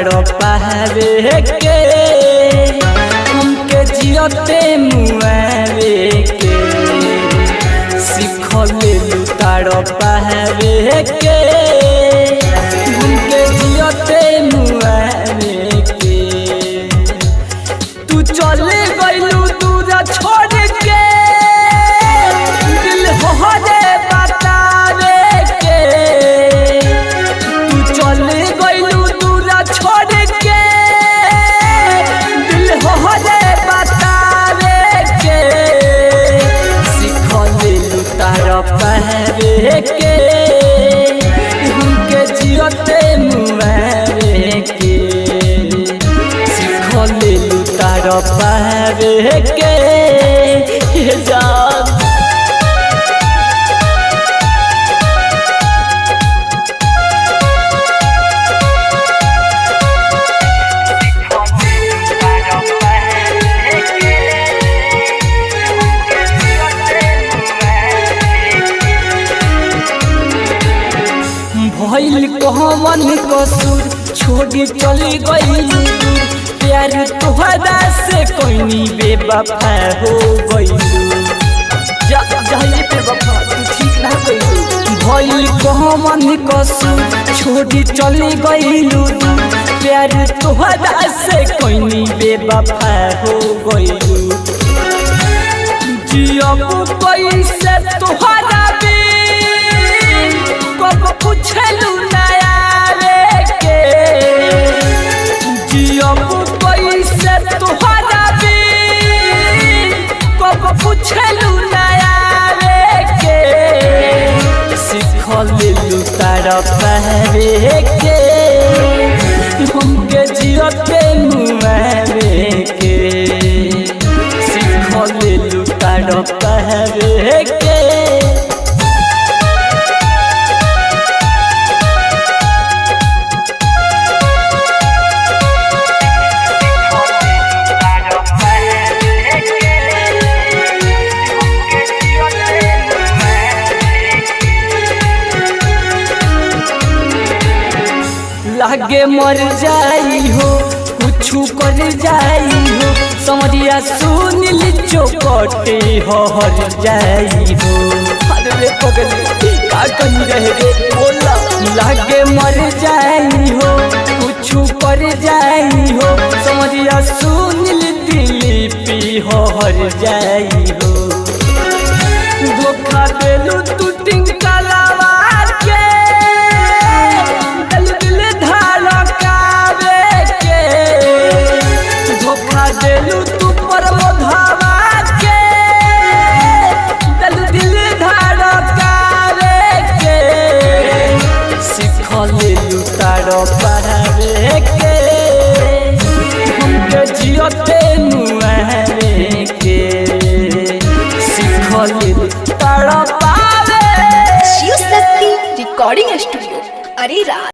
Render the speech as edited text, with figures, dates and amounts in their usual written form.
तड़पावे के हमके जियते मुआवे के सिखले तड़पावे के हमके जियते मुआवे के तू चले गइलू दूर छोड़ के दिल हो रे बतावे के तू चले गइलू दूर छोड़ के दिल हो रे बतावे के सिखले तड़पावे के हमके जियते मुआवे के सिखले तड़पावे के जान भइल कहवन कसूर छोड़ी चली गई प्यार तोहरा से कोई बेवफा हो गइलू जाइए बेवफा तू ठीक ना कइलू भइल कहवन कसूर छोड़ी चली गइलू प्यार तोहरा से कोई बेवफा हो गइलू जियब कैसे तोहरा पूछलू नया रे के जियब कैसे तोहरा कब पूछलू नया रे के सिखलू तड़पावे के हमके जियते मुआवे के सिखलू तड़पावे के लागे मर जाई हो कुछ कर जाई हो समरिया सुन ली चौकटे हर जाई हो अरे पगली का कनी रहे रे बोला लागे मर जाई हो कुछ कर जाई हो समरिया सुन ली दिलीपी हर जाई हो धोखा देलू तू टिंकलावा देलू तू पर मोधावा के दिल धड़कावे के सिखलू तड़पावे के हमके जियते मुआवे के सिखलू तड़पावे शिव शक्ति रिकॉर्डिंग स्टूडियो अरे रात।